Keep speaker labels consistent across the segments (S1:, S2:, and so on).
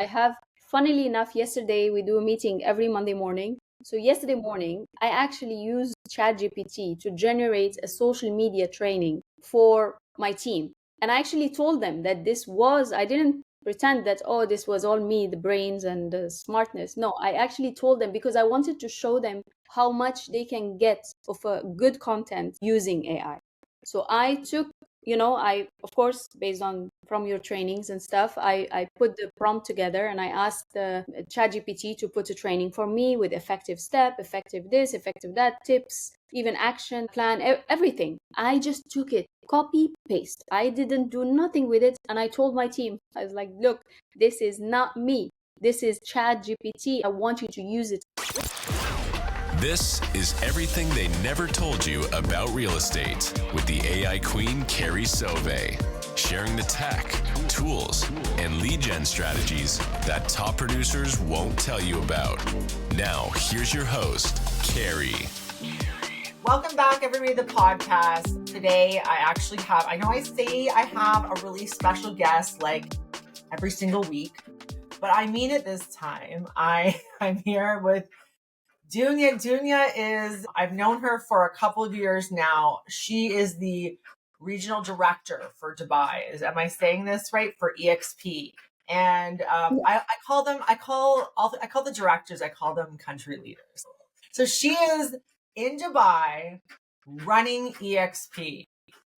S1: I have, funnily enough, yesterday we do a meeting every Monday morning. So yesterday morning, I actually used ChatGPT to generate a social media training for my team. And I actually told them that I didn't pretend that, oh, this was all me, the brains and the smartness. No, I actually told them because I wanted to show them how much they can get of a good content using AI. So I took, I, of course, based on from your trainings and stuff, I put the prompt together and I asked the ChatGPT to put a training for me with effective step, effective this, effective that, tips, even action plan, everything. I just took it, copy, paste. I didn't do nothing with it. And I told my team, I was like, look, this is not me. This is ChatGPT. I want you to use it.
S2: This is everything they never told you about real estate with the AI queen, Carrie Soave, sharing the tech, tools, and lead gen strategies that top producers won't tell you about. Now, here's your host, Carrie.
S3: Welcome back, everybody, to the podcast. Today, I know I say I have a really special guest like every single week, but I mean it this time. I'm here with Dunya. Dunya I've known her for a couple of years now. She is the regional director for Dubai. Am I saying this right? For EXP. And I call the directors, I call them country leaders. So she is in Dubai running EXP.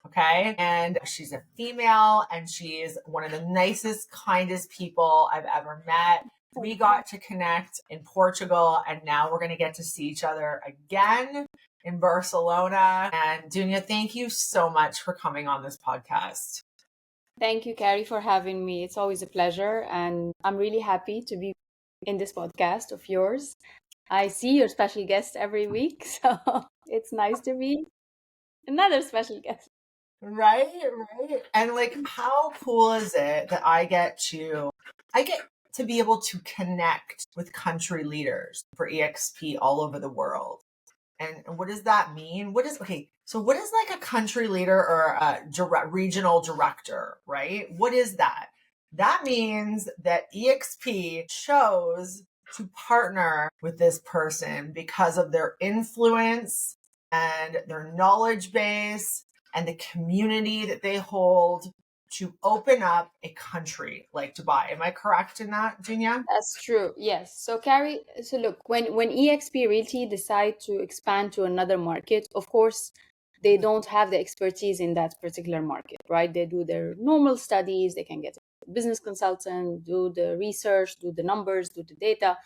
S3: Okay. And she's a female and she is one of the nicest, kindest people I've ever met. We got to connect in Portugal and now we're going to get to see each other again in Barcelona. And Dunya, thank you so much for coming on this podcast.
S1: Thank you, Carrie, for having me. It's always a pleasure. And I'm really happy to be in this podcast of yours. I see your special guest every week. So it's nice to be another special guest.
S3: Right. And like, how cool is it that I get to be able to connect with country leaders for EXP all over the world. And what does that mean? So what is like a country leader or a regional director, right? What is that? That means that EXP chose to partner with this person because of their influence and their knowledge base and the community that they hold to open up a country like Dubai. Am I correct in that, Dunya?
S1: That's true. Yes. So Carrie, so look, when EXP Realty decide to expand to another market, of course, they don't have the expertise in that particular market, right? They do their normal studies, they can get a business consultant, do the research, do the numbers, do the data,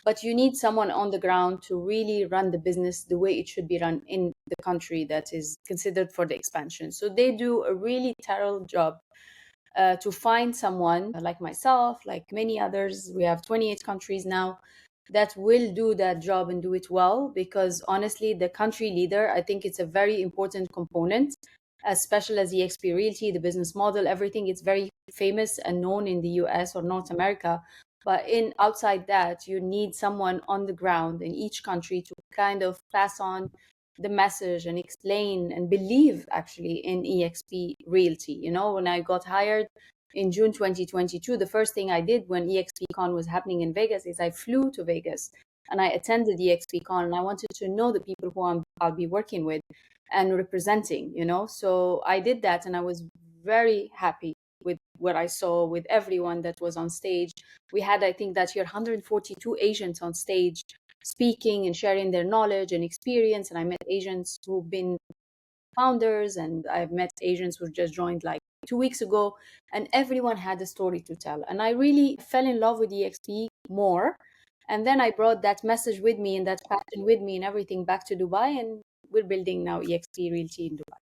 S1: but you need someone on the ground to really run the business the way it should be run in the country that is considered for the expansion. So they do a really thorough job to find someone like myself, like many others. We have 28 countries now that will do that job and do it well, because honestly, the country leader, I think it's a very important component, as special as EXP Realty, the business model, everything. It's very famous and known in the US or North America. But outside that, you need someone on the ground in each country to kind of pass on the message and explain and believe actually in EXP Realty. When I got hired in June 2022, the first thing I did when EXPCon was happening in Vegas is I flew to Vegas and I attended EXPCon, and I wanted to know the people who I'll be working with and representing, So I did that, and I was very happy with what I saw with everyone that was on stage. We had, I think that year, 142 agents on stage speaking and sharing their knowledge and experience. And I met agents who've been founders, and I've met agents who just joined like 2 weeks ago, and everyone had a story to tell. And I really fell in love with EXP more. And then I brought that message with me and that passion with me and everything back to Dubai, and we're building now EXP Realty in Dubai.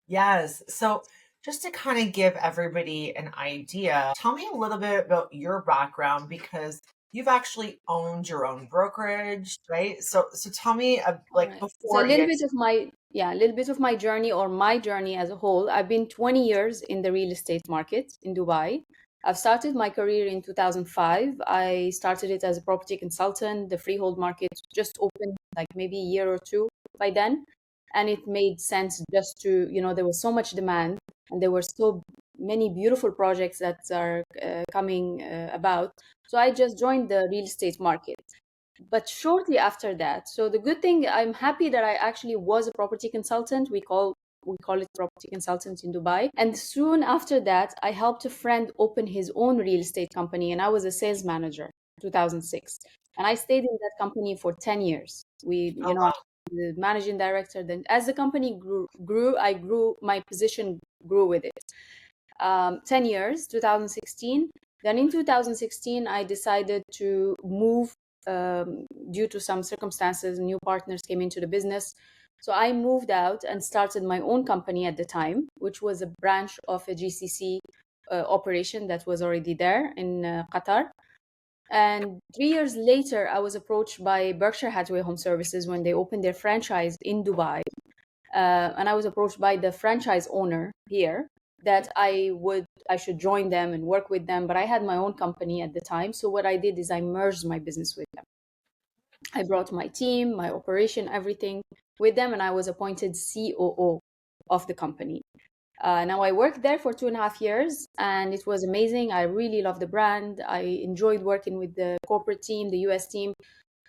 S3: Yes. So just to kind of give everybody an idea, tell me a little bit about your background, because you've actually owned your own brokerage, right? So tell me before.
S1: So a little bit of my journey, or my journey as a whole. I've been 20 years in the real estate market in Dubai. I've started my career in 2005. I started it as a property consultant. The freehold market just opened like maybe a year or two by then. And it made sense just to, there was so much demand and there were so many beautiful projects that are coming about. So I just joined the real estate market. But shortly after that, so the good thing, I'm happy that I actually was a property consultant. We call it property consultant in Dubai. And soon after that, I helped a friend open his own real estate company, and I was a sales manager, 2006. And I stayed in that company for 10 years.
S3: Oh, wow.
S1: The managing director. Then, as the company I grew. My position grew with it. 10 years, 2016. Then in 2016, I decided to move due to some circumstances. New partners came into the business. So I moved out and started my own company at the time, which was a branch of a GCC operation that was already there in Qatar. And 3 years later, I was approached by Berkshire Hathaway Home Services when they opened their franchise in Dubai. And I was approached by the franchise owner here that I should join them and work with them. But I had my own company at the time. So what I did is I merged my business with them. I brought my team, my operation, everything with them, and I was appointed COO of the company. Now I worked there for 2.5 years, and it was amazing. I really loved the brand. I enjoyed working with the corporate team, the US team.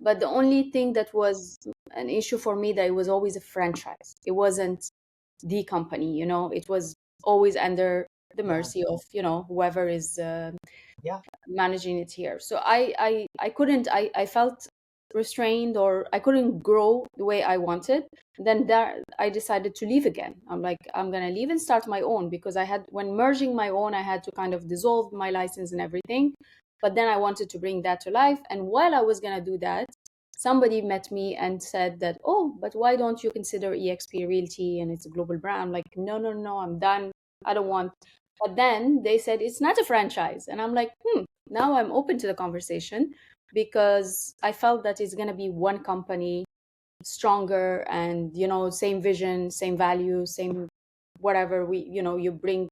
S1: But the only thing that was an issue for me, that it was always a franchise. It wasn't the company, it was always under the mercy of, whoever is managing it here. So I couldn't, I felt restrained, or I couldn't grow the way I wanted. Then I decided to leave again. I'm like, I'm going to leave and start my own, because when merging my own, I had to kind of dissolve my license and everything. But then I wanted to bring that to life. And while I was going to do that, somebody met me and said that, oh, but why don't you consider eXp Realty, and it's a global brand? I'm like, no, I'm done. I don't want. But then they said it's not a franchise. And I'm like, now I'm open to the conversation, because I felt that it's going to be one company, stronger, and, same vision, same value, same whatever you bring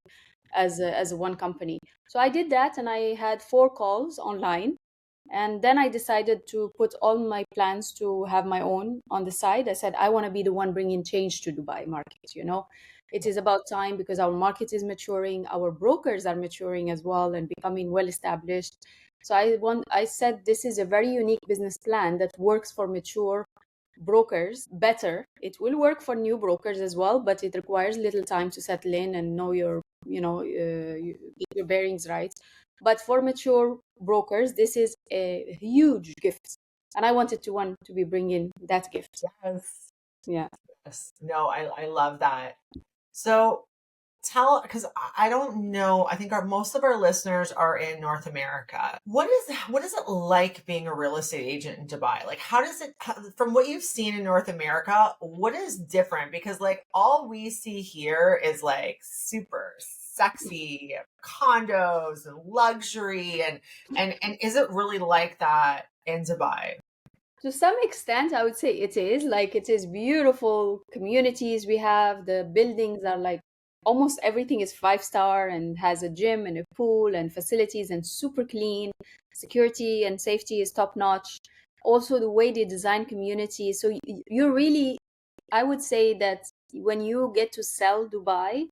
S1: as a one company. So I did that, and I had 4 calls online. And then I decided to put all my plans to have my own on the side. I said, I want to be the one bringing change to Dubai market. It is about time, because our market is maturing. Our brokers are maturing as well and becoming well established. So I said, this is a very unique business plan that works for mature brokers better. It will work for new brokers as well, but it requires little time to settle in and know your bearings right. But for mature brokers, this is a huge gift, and I wanted to be bringing that gift.
S3: Yes.
S1: Yeah.
S3: Yes. No, I love that. So because I don't know, I think most of our listeners are in North America. What is it like being a real estate agent in Dubai? Like, from what you've seen in North America, what is different? Because like all we see here is like super sexy condos and luxury, and is it really like that in Dubai?
S1: To some extent, I would say it is beautiful communities we have. The buildings are like, almost everything is 5-star and has a gym and a pool and facilities and super clean. Security and safety is top notch. Also, the way they design communities. So you really, I would say that when you get to sell Dubai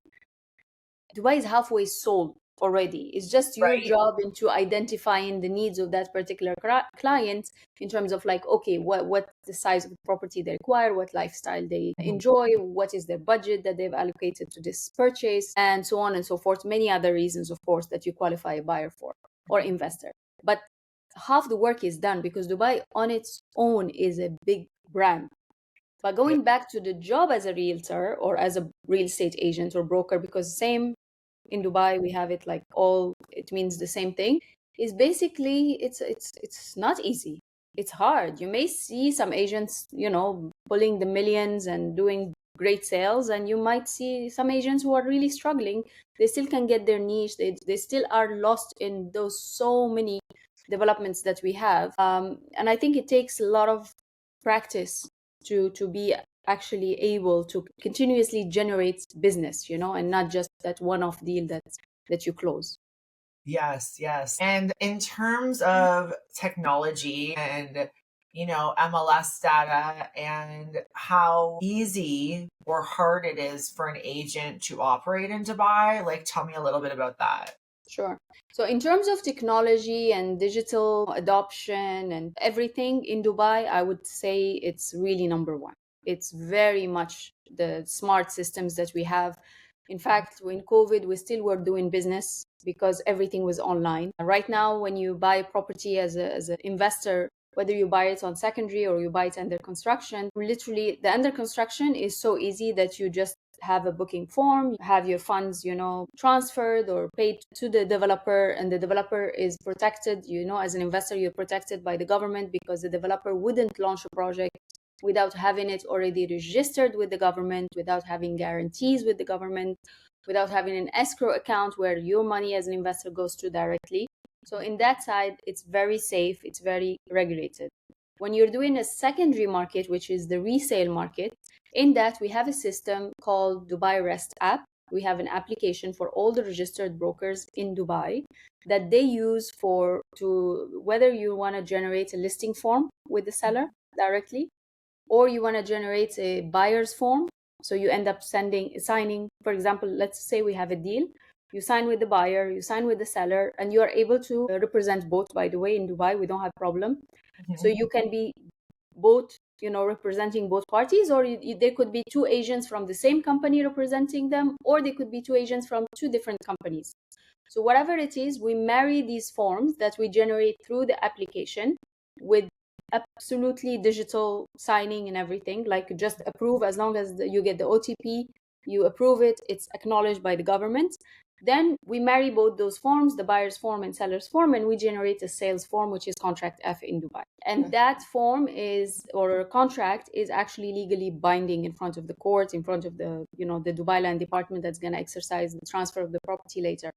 S1: is halfway sold already. It's just your job into identifying the needs of that particular client in terms of like, okay, what the size of the property they require, what lifestyle they enjoy, what is their budget that they've allocated to this purchase, and so on and so forth. Many other reasons, of course, that you qualify a buyer for or investor. But half the work is done, because Dubai on its own is a big brand. But going back to the job as a realtor or as a real estate agent or broker, because same in Dubai, we have it like it means the same thing, is basically it's not easy. It's hard. You may see some agents, pulling the millions and doing great sales, and you might see some agents who are really struggling. They still can get their niche. They still are lost in those so many developments that we have. And I think it takes a lot of practice to be actually able to continuously generate business, and not just that one-off deal that you close.
S3: Yes. And in terms of technology and MLS data and how easy or hard it is for an agent to operate in Dubai? Like, tell me a little bit about that.
S1: Sure. So in terms of technology and digital adoption and everything in Dubai, I would say it's really number one. It's very much the smart systems that we have. In fact, in COVID, we still were doing business because everything was online. Right now, when you buy a property as an investor, whether you buy it on secondary or you buy it under construction, literally the under construction is so easy that you just have a booking form, have your funds, transferred or paid to the developer, and the developer is protected. As an investor, you're protected by the government because the developer wouldn't launch a project without having it already registered with the government, without having guarantees with the government, without having an escrow account where your money as an investor goes to directly. So in that side, it's very safe, it's very regulated. When you're doing a secondary market, which is the resale market, in that we have a system called Dubai Rest app. We have an application for all the registered brokers in Dubai that they use to whether you want to generate a listing form with the seller directly, or you want to generate a buyer's form. So you end up signing, for example, let's say we have a deal. You sign with the buyer, you sign with the seller, and you are able to represent both, by the way, in Dubai. We don't have problem. So you can be both, representing both parties, or there could be two agents from the same company representing them, or they could be two agents from two different companies. So whatever it is, we marry these forms that we generate through the application with absolutely digital signing and everything, like just approve. As long as you get the OTP, you approve it, it's acknowledged by the government. Then we marry both those forms, the buyer's form and seller's form, and we generate a sales form, which is contract F in Dubai. And that form or contract is actually legally binding in front of the court, in front of the Dubai Land Department that's going to exercise the transfer of the property later.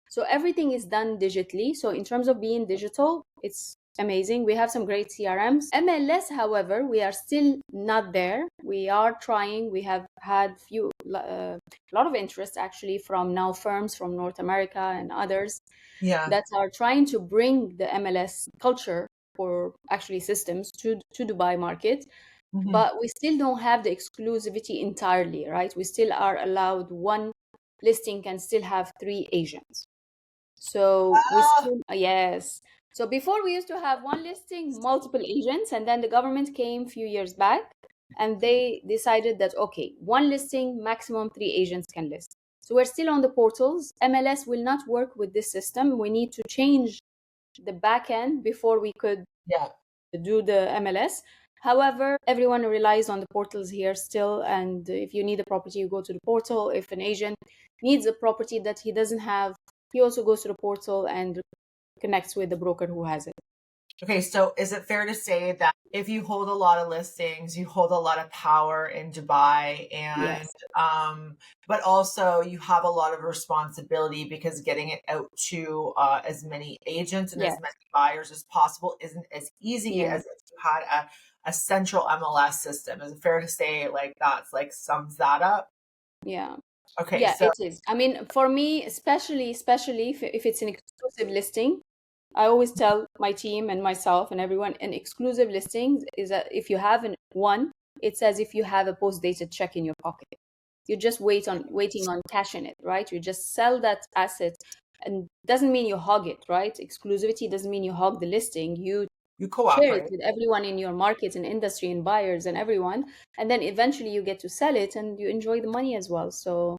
S1: So everything is done digitally. So in terms of being digital, it's amazing. We have some great CRMs. MLS, however, we are still not there. We are trying. We have had a lot of interest actually from now firms from North America and others that are trying to bring the MLS culture for actually systems to Dubai market. But we still don't have the exclusivity entirely, right? We still are allowed one listing can still have 3 agents. So we still, yes. So before we used to have one listing, multiple agents, and then the government came a few years back and they decided that, okay, one listing, maximum 3 agents can list. So we're still on the portals. MLS will not work with this system. We need to change the back end before we could do the MLS. However, everyone relies on the portals here still. And if you need a property, you go to the portal. If an agent needs a property that he doesn't have, he also goes to the portal and connects with the broker who has it.
S3: Okay, so is it fair to say that if you hold a lot of listings, you hold a lot of power in Dubai, and but also you have a lot of responsibility because getting it out to as many agents and as many buyers as possible isn't as easy as if you had a central MLS system. Is it fair to say that's sums that up?
S1: Yeah.
S3: Okay.
S1: Yeah,
S3: so
S1: it is. I mean, for me, especially if it's an exclusive listing, I always tell my team and myself and everyone, an exclusive listing is that if you have one, it's as if you have a post-dated check in your pocket. You just waiting on cashing it, right? You just sell that asset, and doesn't mean you hog it, right? Exclusivity doesn't mean you hog the listing. You share it with everyone in your market and industry and buyers and everyone, and then eventually you get to sell it and you enjoy the money as well. So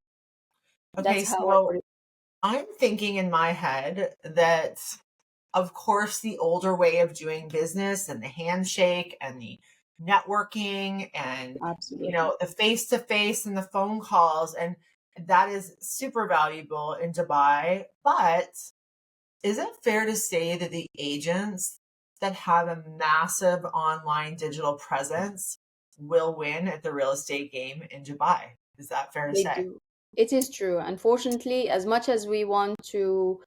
S3: okay,
S1: that's how I put it.
S3: I'm thinking in my head that, of course, the older way of doing business and the handshake and the networking and
S1: Absolutely.
S3: The face-to-face and the phone calls, and that is super valuable in Dubai. But is it fair to say that the agents that have a massive online digital presence will win at the real estate game in Dubai? Is that fair to
S1: They
S3: say?
S1: do. It is true. Unfortunately, as much as we want to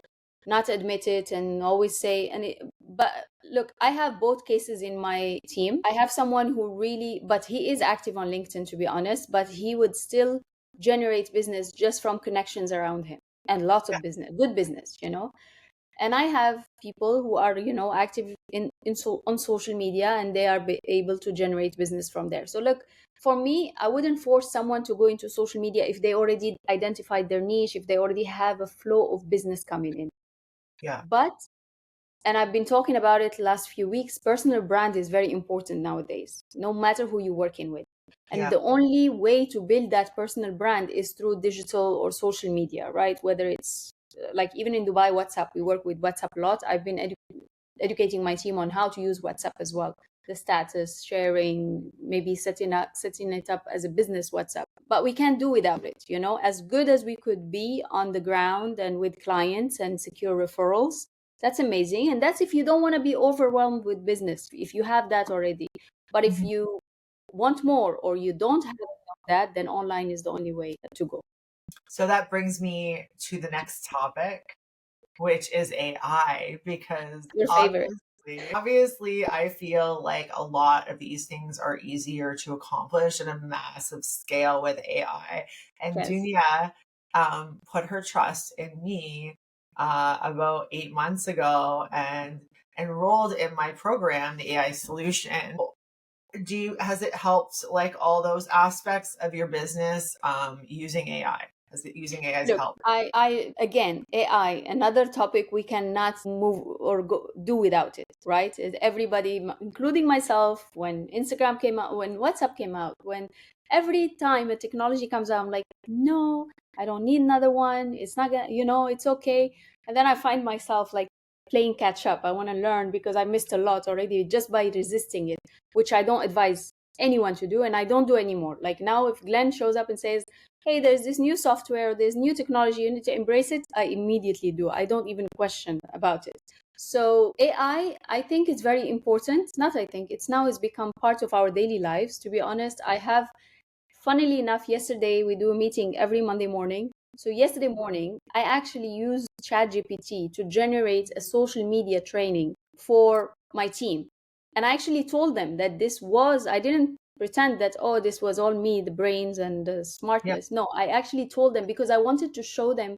S1: not admit it and always say, but look, I have both cases in my team. I have someone who but he is active on LinkedIn, to be honest, but he would still generate business just from connections around him and lots of business, good business, And I have people who are, active on social media, and they are able to generate business from there. So look, for me, I wouldn't force someone to go into social media if they already identified their niche, if they already have a flow of business coming in.
S3: Yeah.
S1: But, and I've been talking about it last few weeks, personal brand is very important nowadays, no matter who you're working with. And
S3: Yeah.
S1: the only way to build that personal brand is through digital or social media, right? Whether it's like even in Dubai, WhatsApp, we work with WhatsApp a lot. I've been educating my team on how to use WhatsApp as well. The status sharing, maybe setting it up as a business WhatsApp. But we can't do without it, as good as we could be on the ground and with clients and secure referrals. That's amazing. And that's if you don't want to be overwhelmed with business, if you have that already. But if
S3: Mhm.
S1: you want more or you don't have that, then online is the only way to go.
S3: So that brings me to the next topic, which is AI, because
S1: Your favorite.
S3: obviously I feel like a lot of these things are easier to accomplish at a massive scale with AI. And
S1: Yes.
S3: Dunia put her trust in me about 8 months ago and enrolled in my program, the AI solution. Has it helped like all those aspects of your business using AI? Has it using AI has
S1: Look,
S3: helped?
S1: I again, AI, another topic we cannot move or do without it, right? Everybody, including myself, when Instagram came out, when WhatsApp came out, when every time a technology comes out, I'm like, no, I don't need another one. It's not gonna, it's okay. And then I find myself like playing catch up. I want to learn because I missed a lot already just by resisting it, which I don't advise anyone to do, and I don't do anymore. Like now, if Glenn shows up and says, hey, there's this new software, there's new technology, you need to embrace it, I immediately do. I don't even question about it. So I think it's very important. Not I think, it's now has become part of our daily lives. To be honest, funnily enough, yesterday we do a meeting every Monday morning. So yesterday morning, I actually used ChatGPT to generate a social media training for my team. And I actually told them that I didn't pretend that, oh, this was all me, the brains and the
S3: Yeah.
S1: smartness. No, I actually told them because I wanted to show them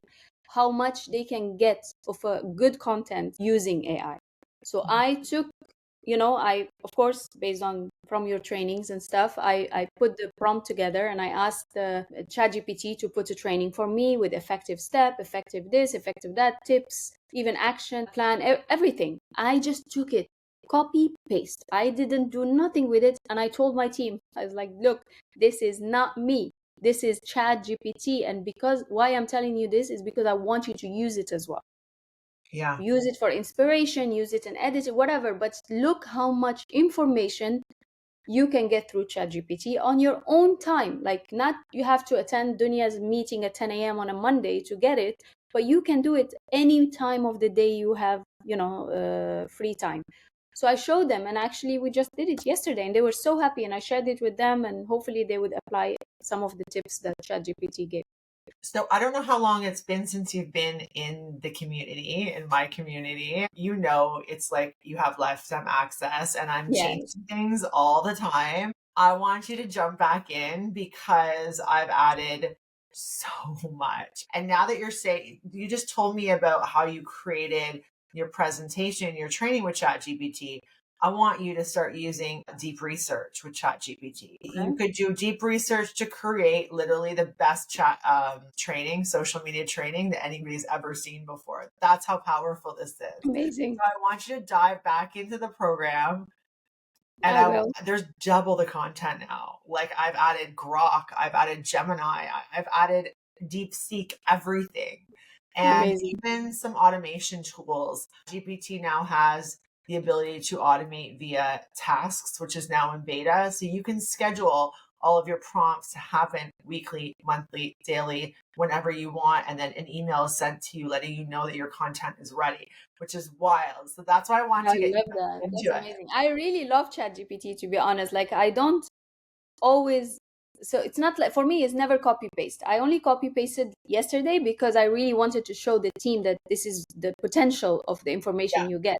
S1: how much they can get of a good content using AI. So I took, I, of course, based on from your trainings and stuff, I put the prompt together and I asked the ChatGPT to put a training for me with effective step, effective this, effective that, tips, even action plan, everything. I just took it, copy, paste. I didn't do nothing with it. And I told my team, I was like, look, this is not me. This is ChatGPT. And because why I'm telling you this is because I want you to use it as well.
S3: Yeah.
S1: Use it for inspiration, use it and edit it, whatever. But look how much information you can get through ChatGPT on your own time. Like, not you have to attend Dunia's meeting at 10 a.m. on a Monday to get it, but you can do it any time of the day you have, free time. So I showed them, and actually we just did it yesterday, and they were so happy. And I shared it with them, and hopefully they would apply some of the tips that ChatGPT gave.
S3: So I don't know how long it's been since you've been in the community, in my community. It's like you have lifetime access and I'm
S1: Yes,
S3: changing things all the time. I want you to jump back in because I've added so much. And now that you just told me about how you created your presentation, your training with ChatGPT. I want you to start using deep research with ChatGPT. You
S1: okay,
S3: could do deep research to create literally the best chat training, social media training that anybody's ever seen before. That's how powerful this is.
S1: amazing.
S3: So I want you to dive back into the program, and
S1: I will.
S3: there's double the content now. Like I've added Grok, I've added Gemini, I've added DeepSeek, everything, and
S1: Amazing.
S3: even some automation tools. GPT now has the ability to automate via tasks, which is now in beta. So you can schedule all of your prompts to happen weekly, monthly, daily, whenever you want. And then an email is sent to you letting you know that your content is ready, which is wild. So that's why I want
S1: I
S3: to get
S1: love
S3: you
S1: that. That's
S3: into it.
S1: amazing. I really love ChatGPT, to be honest. Like, I don't always, so it's not like, for me, it's never copy paste. I only copy pasted yesterday because I really wanted to show the team that this is the potential of the information you get.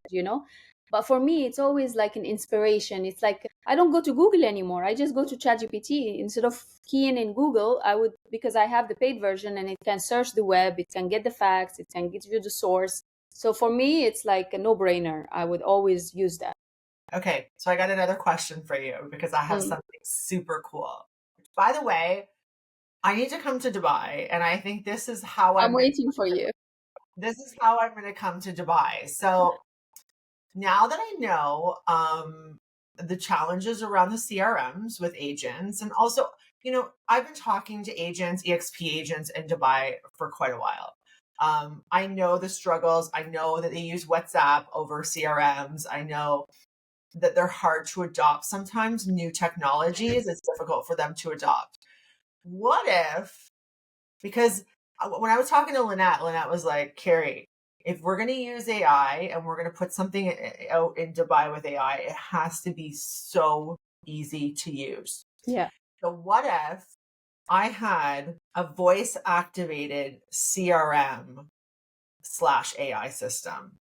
S1: But for me, it's always like an inspiration. It's like I don't go to Google anymore. I just go to ChatGPT instead of keying in Google. Because I have the paid version and it can search the web, it can get the facts, it can give you the source. So for me, it's like a no-brainer. I would always use that.
S3: Okay, so I got another question for you because I have something super cool. By the way, I need to come to Dubai, and I think this is how
S1: I'm waiting for you.
S3: this is how I'm going to come to Dubai. So now that I know the challenges around the CRMs with agents, and also, I've been talking to agents, EXP agents in Dubai for quite a while. I know the struggles. I know that they use WhatsApp over CRMs. I know that they're hard to adopt. Sometimes new technologies, it's difficult for them to adopt. What if, because when I was talking to Lynette was like, Carrie, if we're going to use AI and we're going to put something out in Dubai with AI, it has to be so easy to use.
S1: Yeah.
S3: So what if I had a voice activated CRM / AI system?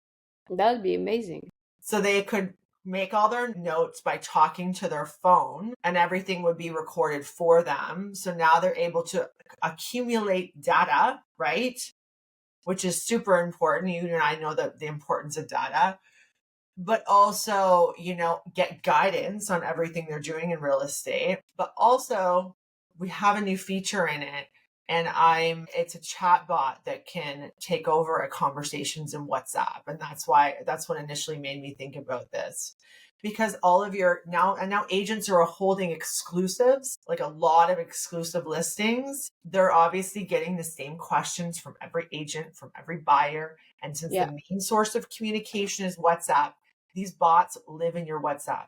S1: That'd be amazing.
S3: So they could make all their notes by talking to their phone, and everything would be recorded for them. So now they're able to accumulate data, right? Which is super important. You and I know the importance of data, but also, get guidance on everything they're doing in real estate. But also, we have a new feature in it, and it's a chat bot that can take over a conversations in WhatsApp. And that's what initially made me think about this. Because all of now agents are holding exclusives, like a lot of exclusive listings. They're obviously getting the same questions from every agent, from every buyer. And since the main source of communication is WhatsApp, these bots live in your WhatsApp.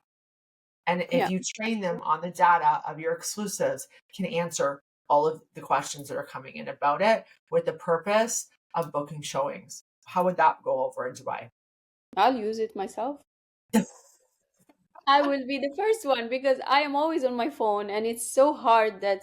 S3: And if you train them on the data of your exclusives, can answer all of the questions that are coming in about it with the purpose of booking showings. How would that go over in Dubai?
S1: I'll use it myself. I will be the first one because I am always on my phone, and it's so hard that,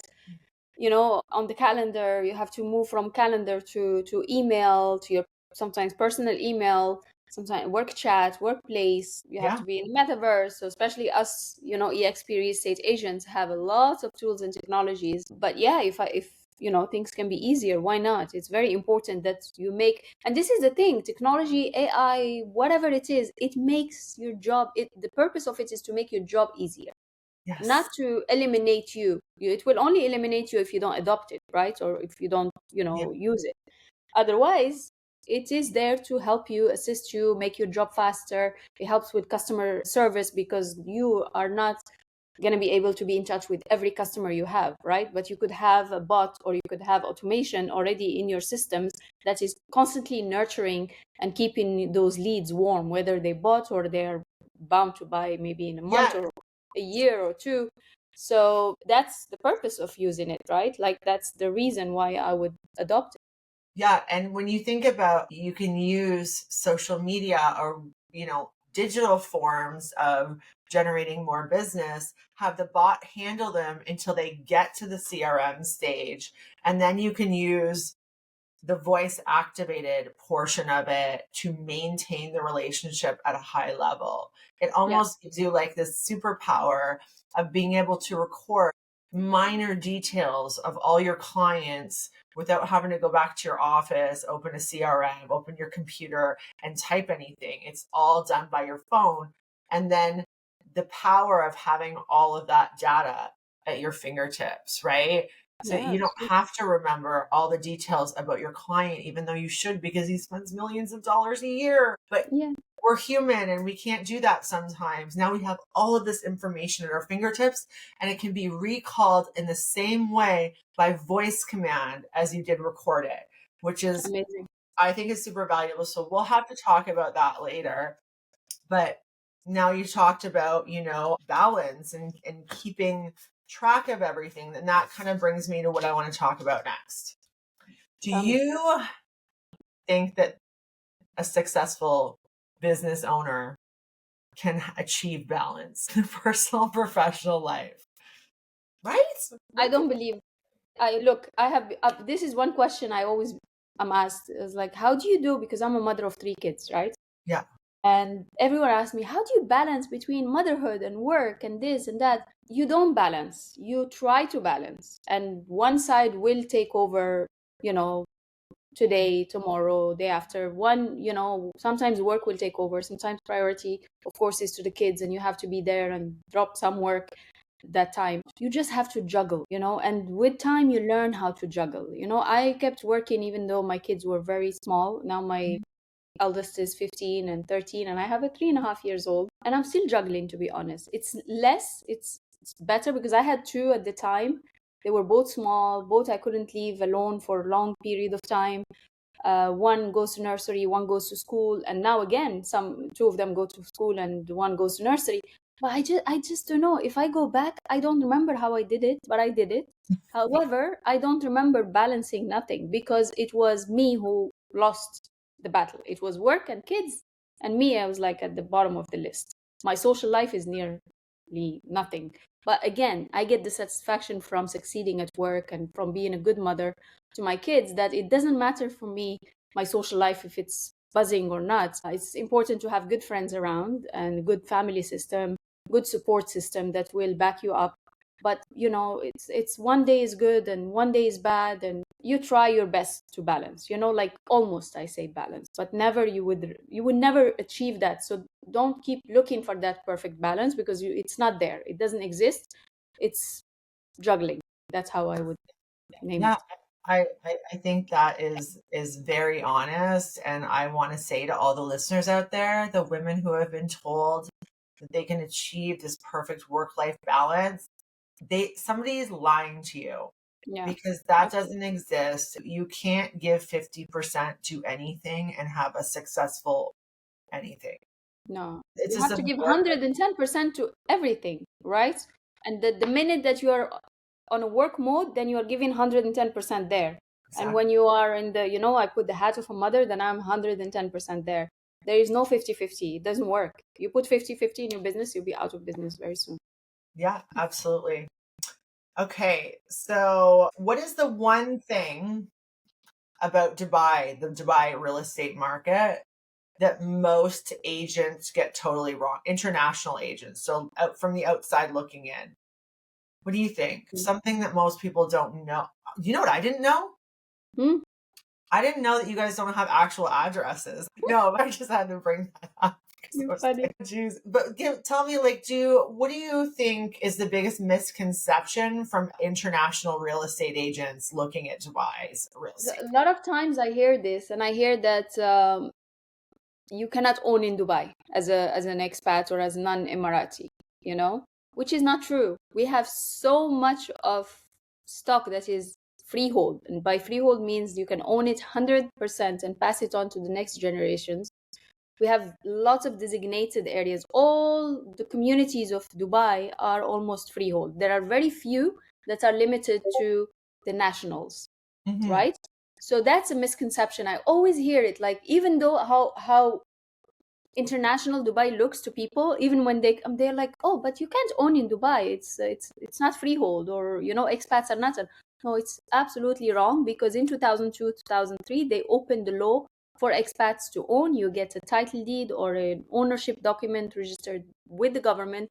S1: on the calendar, you have to move from calendar to email, to your sometimes personal email, sometimes work chat, workplace. You have to be in the metaverse. So especially us, EXP real estate agents have a lot of tools and technologies. But yeah, if things can be easier, why not? It's very important that you make, and this is the thing, technology, AI, whatever it is, it makes your job, the purpose of it is to make your job easier.
S3: Yes.
S1: Not to eliminate you. It will only eliminate you if you don't adopt it, right? Or if you don't, use it. Otherwise, it is there to help you, assist you, make your job faster. It helps with customer service because you are not going to be able to be in touch with every customer you have, right? But you could have a bot, or you could have automation already in your systems that is constantly nurturing and keeping those leads warm, whether they bought or they're bound to buy maybe in a month or a year or two. So that's the purpose of using it, right? Like that's the reason why I would adopt it.
S3: Yeah. And when you think about, you can use social media or, digital forms of generating more business, have the bot handle them until they get to the CRM stage. And then you can use the voice activated portion of it to maintain the relationship at a high level. It almost gives you like this superpower of being able to record minor details of all your clients without having to go back to your office, open a CRM, open your computer and type anything. It's all done by your phone. And then the power of having all of that data at your fingertips, right? So you don't have to remember all the details about your client, even though you should, because he spends millions of dollars a year. But we're human and we can't do that sometimes. Now we have all of this information at our fingertips, and it can be recalled in the same way by voice command as you did record it, which is
S1: amazing.
S3: I think is super valuable. So we'll have to talk about that later. But now you talked about, balance and keeping track of everything. Then that kind of brings me to what I want to talk about next. Do you think that a successful business owner can achieve balance in personal, professional life? Right?
S1: I don't believe. I have. This is one question I always am asked. Is like, how do you do? Because I'm a mother of 3 kids, right?
S3: Yeah.
S1: And everyone asks me, how do you balance between motherhood and work and this and that? You don't balance. You try to balance, and one side will take over, today, tomorrow, day after. One, sometimes work will take over, sometimes priority, of course, is to the kids, and you have to be there and drop some work that time. You just have to juggle, and with time you learn how to juggle. I kept working even though my kids were very small. Now my eldest is 15 and 13, and I have a 3.5 years old, and I'm still juggling, to be honest. It's less, it's better, because I had two at the time. They were both small, both I couldn't leave alone for a long period of time. One goes to nursery, one goes to school, and now again two of them go to school and one goes to nursery. But I just don't know. If I go back, I don't remember how I did it, but I did it. However, I don't remember balancing nothing, because it was me who lost the battle. It was work and kids, and me, I was like at the bottom of the list. My social life is nearly nothing. But again, I get the satisfaction from succeeding at work and from being a good mother to my kids, that it doesn't matter for me, my social life, if it's buzzing or not. It's important to have good friends around and good family system, good support system that will back you up. But it's one day is good and one day is bad, and you try your best to balance, like almost, I say balance, but never, you would never achieve that. So don't keep looking for that perfect balance, because it's not there, it doesn't exist. It's juggling. That's how I would name
S3: Yeah,
S1: it.
S3: I think that is very honest. And I want to say to all the listeners out there, the women who have been told that they can achieve this perfect work-life balance, somebody is lying to you,
S1: Yeah,
S3: because that
S1: absolutely.
S3: doesn't exist. You can't give 50% to anything and have a successful anything.
S1: No,
S3: It
S1: you
S3: just
S1: have to
S3: doesn't
S1: give
S3: work.
S1: 110% to everything, right? And the minute that you are on a work mode, then you are giving 110% there. And
S3: Exactly.
S1: when you are in the, I put the hat of a mother, then I'm 110% there. There is no 50-50. It doesn't work. You put 50-50 in your business, you'll be out of business very soon.
S3: Yeah, absolutely. Okay, so what is the one thing about Dubai, the Dubai real estate market, that most agents get totally wrong? International agents, so out from the outside looking in. What do you think? Something that most people don't know. You know what I didn't know?
S1: Hmm?
S3: I didn't know that you guys don't have actual addresses. No, I just had to bring that up because I
S1: You're
S3: was
S1: funny.
S3: like, geez. But tell me, like, what do you think is the biggest misconception from international real estate agents looking at Dubai's real
S1: So
S3: estate?
S1: a lot of times I hear this, and I hear that you cannot own in Dubai as an expat or as a non-Emirati, which is not true. We have so much of stock that is freehold, and by freehold means you can own it 100% and pass it on to the next generations. We have lots of designated areas. All the communities of Dubai are almost freehold. There are very few that are limited to the nationals,
S3: Mm-hmm.
S1: right? So that's a misconception. I always hear it, like, even though how international Dubai looks to people, even when they come, they're like, oh, but you can't own in Dubai. It's not freehold, or expats are not. No, it's absolutely wrong, because in 2002, 2003, they opened the law for expats to own. You get a title deed or an ownership document registered with the government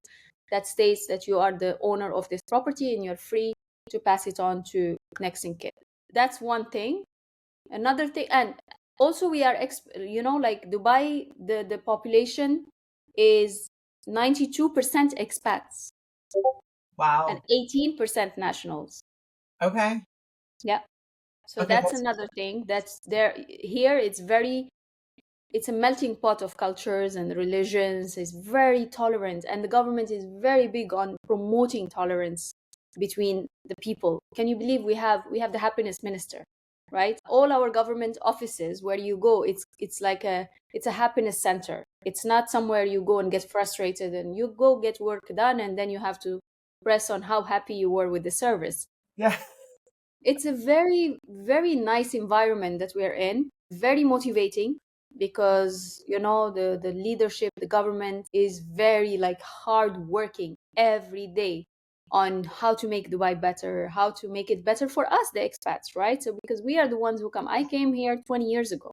S1: that states that you are the owner of this property, and you're free to pass it on to next in kin. That's one thing. Another thing, and also we are like Dubai, the population is 92% expats and
S3: Wow.
S1: 18% nationals.
S3: Okay.
S1: Yeah, so
S3: Okay.
S1: that's another thing that's there. Here it's a melting pot of cultures and religions. It's very tolerant, and the government is very big on promoting tolerance between the people. Can you believe we have the happiness minister, right? All our government offices, where you go, it's like it's a happiness center. It's not somewhere you go and get frustrated and you go get work done and then you have to press on how happy you were with the service.
S3: Yeah.
S1: It's a very, very nice environment that we're in, very motivating, because the leadership, the government is very like hard working every day on how to make Dubai better, how to make it better for us, the expats, right? So because we are the ones who come. I came here 20 years ago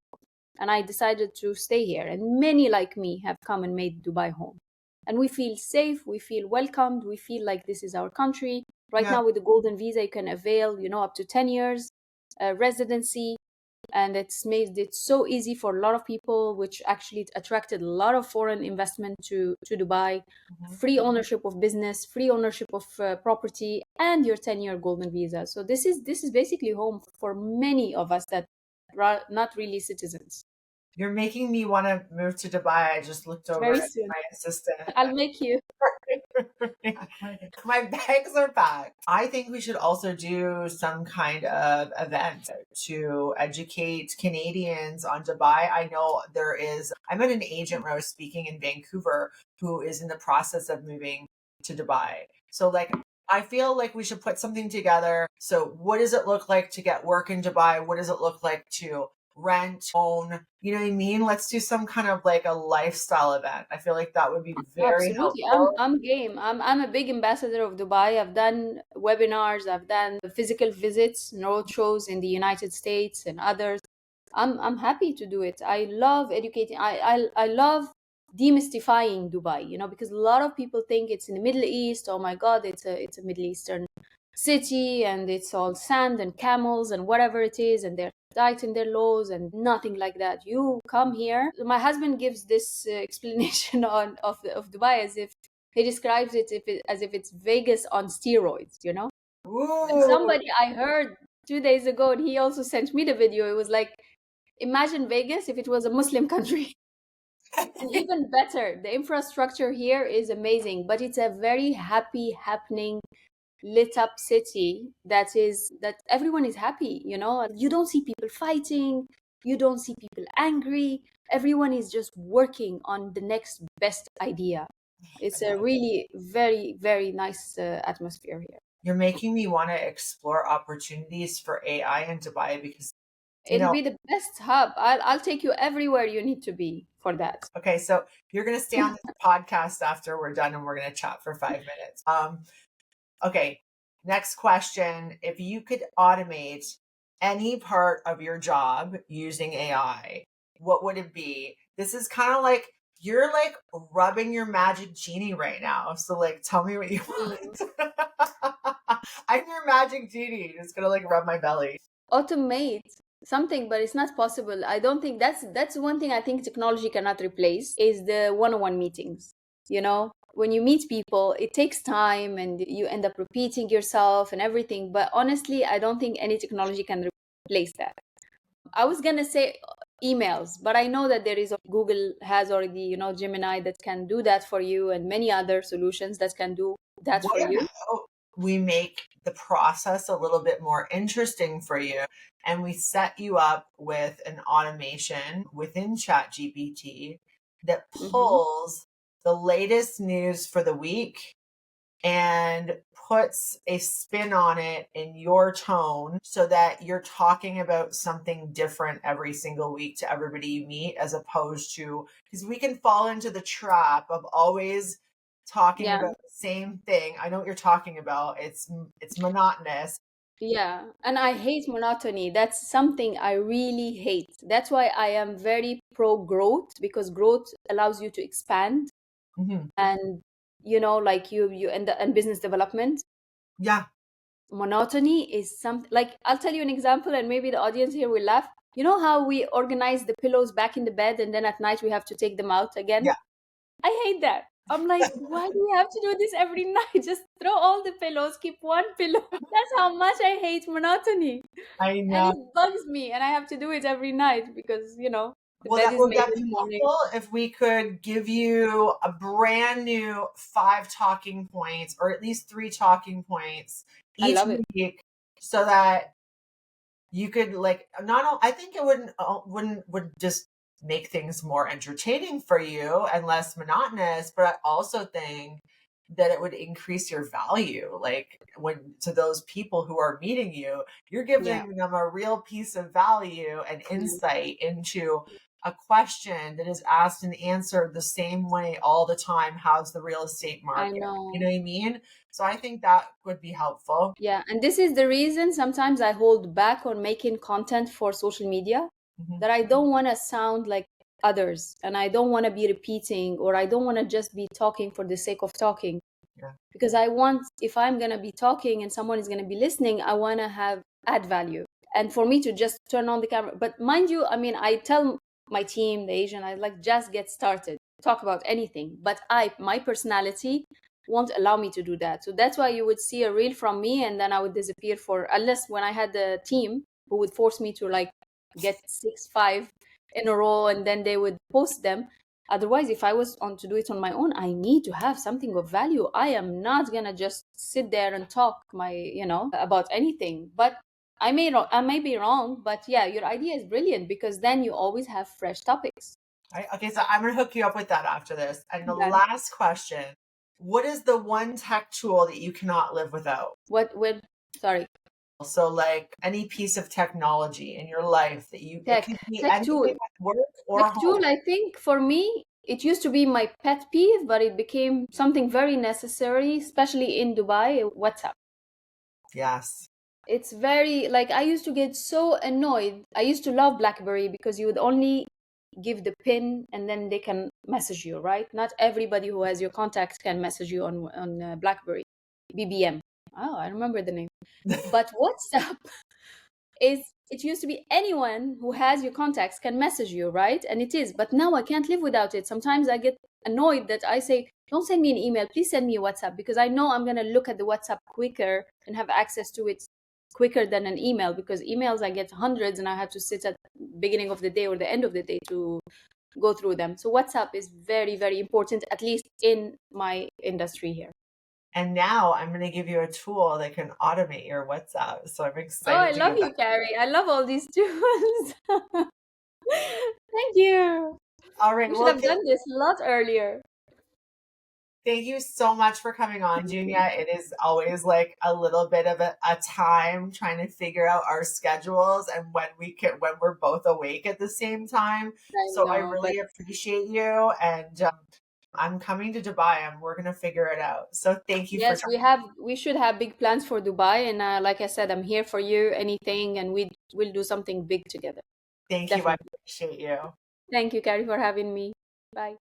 S1: and I decided to stay here, and many like me have come and made Dubai home, and we feel safe, we feel welcomed, we feel like this is our country. Right
S3: Yeah.
S1: now with the golden visa, you can avail, up to 10 years residency. and it's made it so easy for a lot of people, which actually attracted a lot of foreign investment to Dubai. Free ownership of business, free ownership of property, and your 10-year golden visa. So this is basically home for many of us that are not really citizens.
S3: You're making me want to move to Dubai. I just looked over
S1: Very
S3: at
S1: soon.
S3: my assistant.
S1: I'll make you.
S3: My bags are packed. I think we should also do some kind of event to educate Canadians on Dubai. I know I met an agent when I was speaking in Vancouver who is in the process of moving to Dubai. So like, I feel like we should put something together. So what does it look like to get work in Dubai? What does it look like to rent, own, you know what I mean? Let's do some kind of like a lifestyle event. I feel like that would be very
S1: Absolutely.
S3: helpful.
S1: I'm game. I'm a big ambassador of Dubai. I've done webinars, I've done physical visits, road shows in the United States and others. I'm happy to do it. I love educating. I love demystifying Dubai, because a lot of people think it's in the Middle East. Oh my God, it's a Middle Eastern city and it's all sand and camels and whatever it is, and they're tight in their laws, and nothing like that. You come here. My husband gives this explanation of Dubai as if he describes it, as if it's Vegas on steroids, And
S3: Ooh.
S1: somebody I heard 2 days ago, and he also sent me the video. It was like, imagine Vegas if it was a Muslim country. And even better, the infrastructure here is amazing, but it's a very happy, happening, lit up city that everyone is happy. You don't see people fighting, you don't see people angry. Everyone is just working on the next best idea. It's a really very, very nice atmosphere here.
S3: You're making me want to explore opportunities for AI in Dubai because,
S1: It'll be the best hub. I'll take you everywhere you need to be for that.
S3: okay, so you're going to stay on this podcast after we're done and we're going to chat for 5 minutes. Okay, next question. If you could automate any part of your job using AI, what would it be? This is kind of like, you're like rubbing your magic genie right now. So like, tell me what you want. I'm your magic genie. Just gonna like rub my belly.
S1: Automate something, but it's not possible. I don't think that's one thing I think technology cannot replace, is the one-on-one meetings. When you meet people, it takes time and you end up repeating yourself and everything. But honestly, I don't think any technology can replace that. I was gonna say emails, but I know that Google has already, Gemini that can do that for you, and many other solutions that can do that for you.
S3: We make the process a little bit more interesting for you, and we set you up with an automation within ChatGPT that pulls the latest news for the week and puts a spin on it in your tone so that you're talking about something different every single week to everybody you meet, as opposed to, because we can fall into the trap of always talking about the same thing. I know what you're talking about. It's monotonous.
S1: Yeah, and I hate monotony. That's something I really hate. That's why I am very pro growth, because growth allows you to expand. And like you and business development.
S3: Yeah.
S1: Monotony is something like, I'll tell you an example, and maybe the audience here will laugh. You know how we organize the pillows back in the bed and then at night we have to take them out again?
S3: Yeah.
S1: I hate that. I'm like, why do we have to do this every night? Just throw all the pillows, keep one pillow. That's how much I hate monotony.
S3: I know.
S1: And it bugs me, and I have to do it every night because, the
S3: well,
S1: bed
S3: that
S1: is
S3: would
S1: made
S3: be
S1: in the morning.
S3: helpful if we could give you a brand new 5 talking points, or at least 3 talking points each week, so that you could like, I think it would just make things more entertaining for you and less monotonous, but I also think that it would increase your value. Like, to those people who are meeting you, you're giving them a real piece of value and insight into a question that is asked and answered the same way all the time. How's the real estate market?
S1: I know.
S3: You know what I mean? So I think that would be helpful.
S1: Yeah, and this is the reason sometimes I hold back on making content for social media, that I don't want to sound like others, and I don't want to be repeating, or I don't want to just be talking for the sake of talking. Because I want, if I'm going to be talking and someone is going to be listening, I want to add value. and for me to just turn on the camera. But mind you, I mean, I tell my team, the agent, I like, just get started, talk about anything. But my personality won't allow me to do that. So that's why you would see a reel from me and then I would disappear for, unless when I had the team who would force me to like get 6-5 in a row and then they would post them. Otherwise, if I was on to do it on my own, I need to have something of value. I am not gonna just sit there and talk about anything. But I may be wrong, but yeah, your idea is brilliant because then you always have fresh topics.
S3: Right? Okay, so I'm gonna hook you up with that after this. And the
S1: Done.
S3: last question: what is the one tech tool that you cannot live without?
S1: Sorry.
S3: So, like any piece of technology in your life that you
S1: Tech
S3: it could be
S1: tech
S3: anything
S1: tool.
S3: with work or
S1: Tech
S3: home.
S1: tool, I think for me, it used to be my pet peeve, but it became something very necessary, especially in Dubai, WhatsApp.
S3: Yes.
S1: It's very, like, I used to get so annoyed. I used to love BlackBerry because you would only give the pin and then they can message you, right? Not everybody who has your contacts can message you on BlackBerry. BBM. Oh, I remember the name. But WhatsApp it used to be anyone who has your contacts can message you, right? And it is, but now I can't live without it. Sometimes I get annoyed that I say, don't send me an email, please send me a WhatsApp, because I know I'm going to look at the WhatsApp quicker and have access to it quicker than an email, because emails I get hundreds and I have to sit at the beginning of the day or the end of the day to go through them. So WhatsApp is very, very important, at least in my industry here.
S3: And now I'm going to give you a tool that can automate your WhatsApp. So I'm excited.
S1: Oh, I love you, Carrie. I love all these tools. Thank you.
S3: All right.
S1: We should have done this a lot earlier.
S3: Thank you so much for coming on, Junia. It is always like a little bit of a time trying to figure out our schedules and when we're both awake at the same time. I really appreciate you. And I'm coming to Dubai and we're going to figure it out. So thank you.
S1: Yes, we should have big plans for Dubai. And like I said, I'm here for you, anything, and we'll do something big together.
S3: Thank
S1: Definitely.
S3: you. I appreciate you.
S1: Thank you, Carrie, for having me. Bye.